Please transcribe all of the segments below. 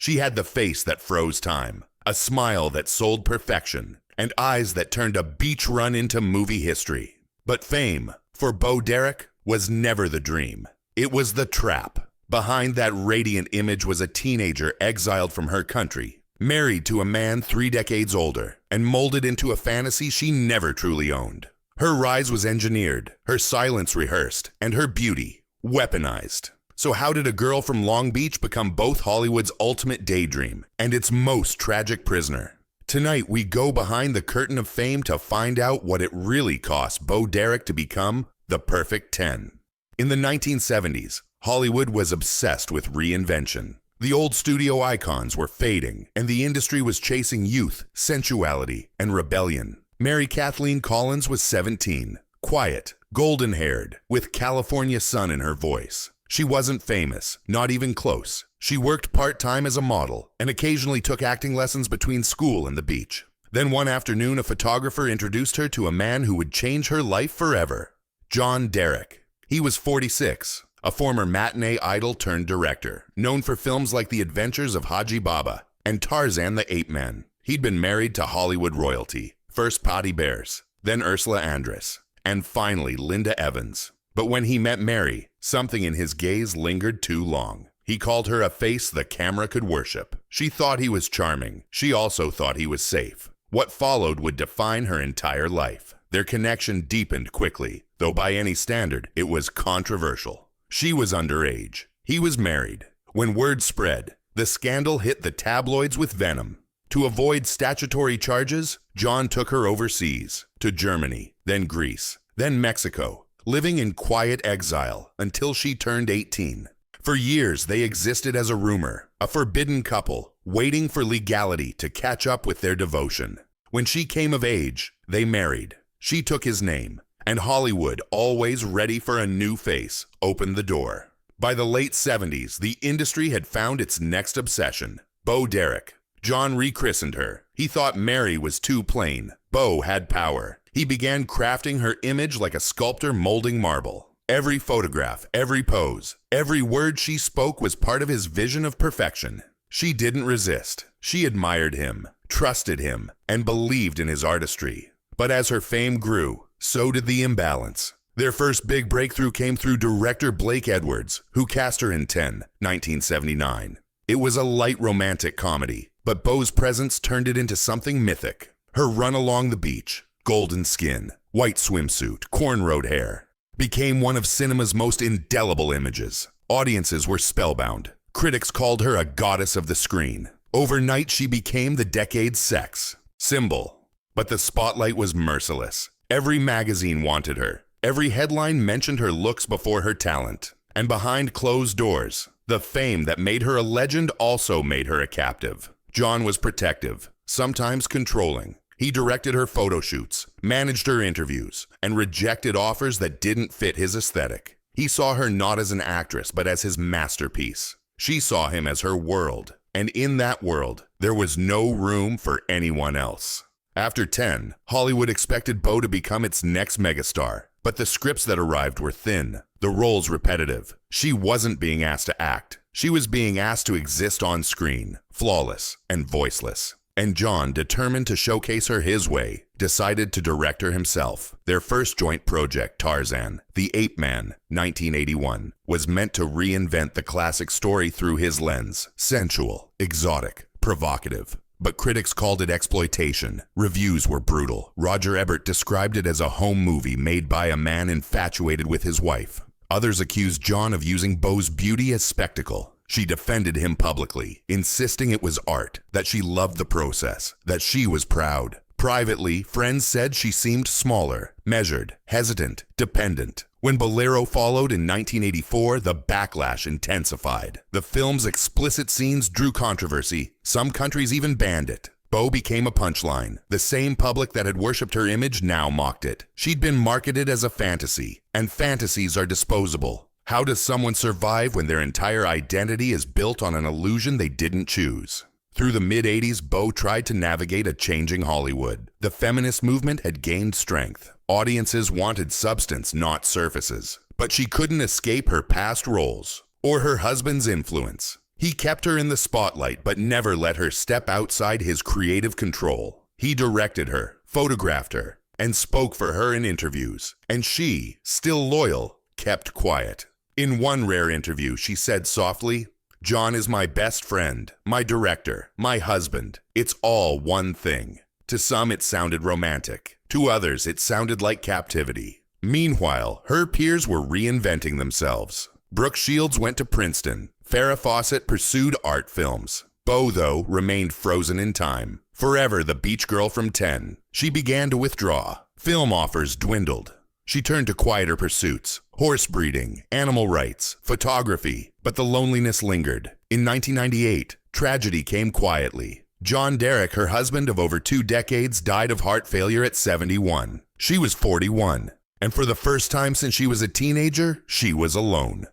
She had the face that froze time, a smile that sold perfection, and eyes that turned a beach run into movie history. But fame, for Bo Derek, was never the dream. It was the trap. Behind that radiant image was a teenager exiled from her country, married to a man 3 decades older, and molded into a fantasy she never truly owned. Her rise was engineered, her silence rehearsed, and her beauty weaponized. So how did a girl from Long Beach become both Hollywood's ultimate daydream and its most tragic prisoner? Tonight, we go behind the curtain of fame to find out what it really cost Bo Derek to become the perfect 10. In the 1970s, Hollywood was obsessed with reinvention. The old studio icons were fading, and the industry was chasing youth, sensuality, and rebellion. Mary Kathleen Collins was 17, quiet, golden-haired, with California sun in her voice. She wasn't famous, not even close. She worked part-time as a model and occasionally took acting lessons between school and the beach. Then one afternoon, a photographer introduced her to a man who would change her life forever. John Derek. He was 46, a former matinee idol turned director, known for films like The Adventures of Haji Baba and Tarzan the Ape Man. He'd been married to Hollywood royalty, first Patty Bears, then Ursula Andress, and finally Linda Evans. But when he met Mary, something in his gaze lingered too long. He called her a face the camera could worship. She thought he was charming. She also thought he was safe. What followed would define her entire life. Their connection deepened quickly, though by any standard, it was controversial. She was underage. He was married. When word spread, the scandal hit the tabloids with venom. To avoid statutory charges, John took her overseas, to Germany, then Greece, then Mexico, living in quiet exile until she turned 18. For years, they existed as a rumor, a forbidden couple, waiting for legality to catch up with their devotion. When she came of age, they married. She took his name, and Hollywood, always ready for a new face, opened the door. By the late 70s, the industry had found its next obsession, Bo Derek. John rechristened her. He thought Mary was too plain. Bo had power. He began crafting her image like a sculptor molding marble. Every photograph, every pose, every word she spoke was part of his vision of perfection. She didn't resist. She admired him, trusted him, and believed in his artistry. But as her fame grew, so did the imbalance. Their first big breakthrough came through director Blake Edwards, who cast her in 10, 1979. It was a light romantic comedy, but Bo's presence turned it into something mythic. Her run along the beach, golden skin, white swimsuit, cornrowed hair, became one of cinema's most indelible images. Audiences were spellbound. Critics called her a goddess of the screen. Overnight, she became the decade's sex symbol. But the spotlight was merciless. Every magazine wanted her. Every headline mentioned her looks before her talent. And behind closed doors, the fame that made her a legend also made her a captive. John was protective, sometimes controlling. He directed her photo shoots, managed her interviews, and rejected offers that didn't fit his aesthetic. He saw her not as an actress, but as his masterpiece. She saw him as her world, and in that world, there was no room for anyone else. After 10, Hollywood expected Bo to become its next megastar, but the scripts that arrived were thin, the roles repetitive. She wasn't being asked to act. She was being asked to exist on screen, flawless and voiceless. And John, determined to showcase her his way, decided to direct her himself. Their first joint project, Tarzan, the Ape Man, 1981, was meant to reinvent the classic story through his lens. Sensual, exotic, provocative. But critics called it exploitation. Reviews were brutal. Roger Ebert described it as a home movie made by a man infatuated with his wife. Others accused John of using Bo's beauty as spectacle. She defended him publicly, insisting it was art, that she loved the process, that she was proud. Privately, friends said she seemed smaller, measured, hesitant, dependent. When Bolero followed in 1984, the backlash intensified. The film's explicit scenes drew controversy. Some countries even banned it. Bo became a punchline. The same public that had worshipped her image now mocked it. She'd been marketed as a fantasy, and fantasies are disposable. How does someone survive when their entire identity is built on an illusion they didn't choose? Through the mid-80s, Bo tried to navigate a changing Hollywood. The feminist movement had gained strength. Audiences wanted substance, not surfaces. But she couldn't escape her past roles or her husband's influence. He kept her in the spotlight but never let her step outside his creative control. He directed her, photographed her, and spoke for her in interviews. And she, still loyal, kept quiet. In one rare interview, she said softly, "John is my best friend, my director, my husband. It's all one thing." To some, it sounded romantic. To others, it sounded like captivity. Meanwhile, her peers were reinventing themselves. Brooke Shields went to Princeton. Farrah Fawcett pursued art films. Bo, though, remained frozen in time. Forever the beach girl from 10. She began to withdraw. Film offers dwindled. She turned to quieter pursuits, horse breeding, animal rights, photography, but the loneliness lingered. In 1998, tragedy came quietly. John Derek, her husband of over 2 decades, died of heart failure at 71. She was 41, and for the first time since she was a teenager, she was alone.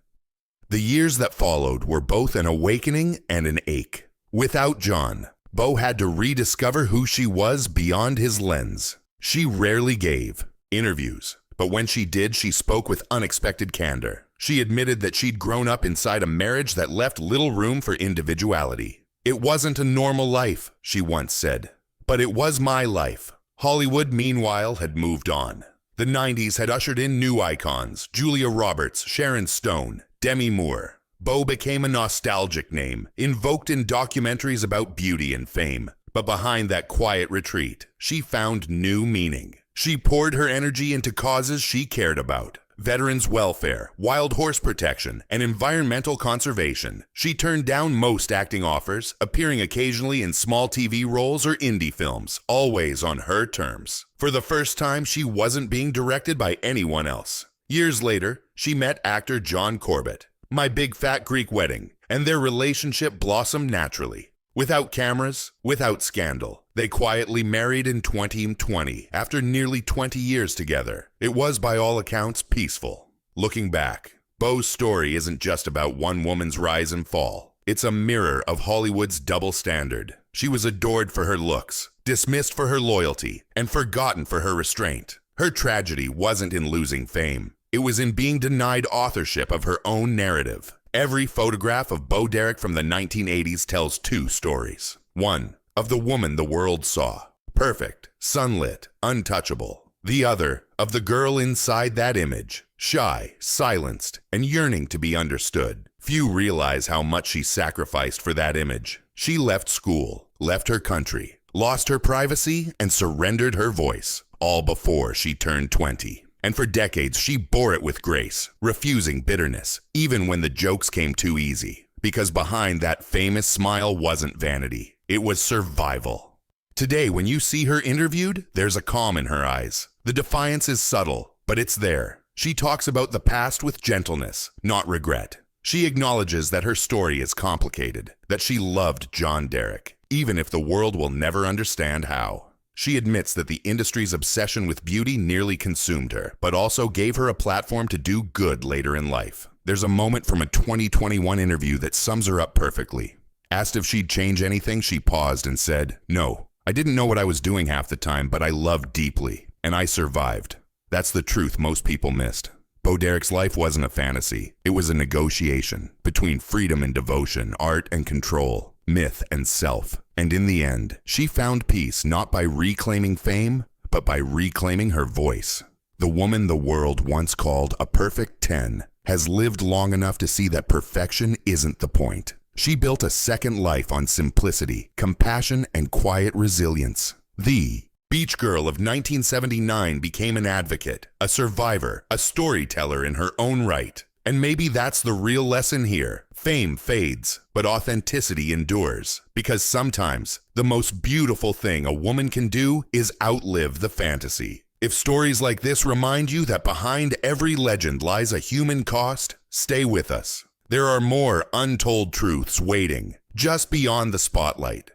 The years that followed were both an awakening and an ache. Without John, Bo had to rediscover who she was beyond his lens. She rarely gave interviews, but when she did, she spoke with unexpected candor. She admitted that she'd grown up inside a marriage that left little room for individuality. "It wasn't a normal life," she once said, "but it was my life." Hollywood, meanwhile, had moved on. The 90s had ushered in new icons: Julia Roberts, Sharon Stone, Demi Moore. Bo became a nostalgic name, invoked in documentaries about beauty and fame. But behind that quiet retreat, she found new meaning. She poured her energy into causes she cared about: veterans' welfare, wild horse protection, and environmental conservation. She turned down most acting offers, appearing occasionally in small TV roles or indie films, always on her terms. For the first time, she wasn't being directed by anyone else. Years later, she met actor John Corbett, My Big Fat Greek Wedding, and their relationship blossomed naturally. Without cameras, without scandal, they quietly married in 2020 after nearly 20 years together. It was, by all accounts, peaceful. Looking back, Bo's story isn't just about one woman's rise and fall. It's a mirror of Hollywood's double standard. She was adored for her looks, dismissed for her loyalty, and forgotten for her restraint. Her tragedy wasn't in losing fame. It was in being denied authorship of her own narrative. Every photograph of Bo Derek from the 1980s tells 2 stories. One, of the woman the world saw. Perfect, sunlit, untouchable. The other, of the girl inside that image. Shy, silenced, and yearning to be understood. Few realize how much she sacrificed for that image. She left school, left her country, lost her privacy, and surrendered her voice, all before she turned 20. And for decades, she bore it with grace, refusing bitterness, even when the jokes came too easy. Because behind that famous smile wasn't vanity, it was survival. Today, when you see her interviewed, there's a calm in her eyes. The defiance is subtle, but it's there. She talks about the past with gentleness, not regret. She acknowledges that her story is complicated, that she loved John Derek, even if the world will never understand how. She admits that the industry's obsession with beauty nearly consumed her, but also gave her a platform to do good later in life. There's a moment from a 2021 interview that sums her up perfectly. Asked if she'd change anything, she paused and said, "No, I didn't know what I was doing half the time, but I loved deeply, and I survived." That's the truth most people missed. Bo Derek's life wasn't a fantasy. It was a negotiation between freedom and devotion, art and control, myth and self. And in the end, she found peace not by reclaiming fame, but by reclaiming her voice. The woman the world once called a perfect 10 has lived long enough to see that perfection isn't the point. She built a second life on simplicity, compassion, and quiet resilience. The beach girl of 1979 became an advocate, a survivor, a storyteller in her own right. And maybe that's the real lesson here. Fame fades, but authenticity endures. Because sometimes, the most beautiful thing a woman can do is outlive the fantasy. If stories like this remind you that behind every legend lies a human cost, stay with us. There are more untold truths waiting, just beyond the spotlight.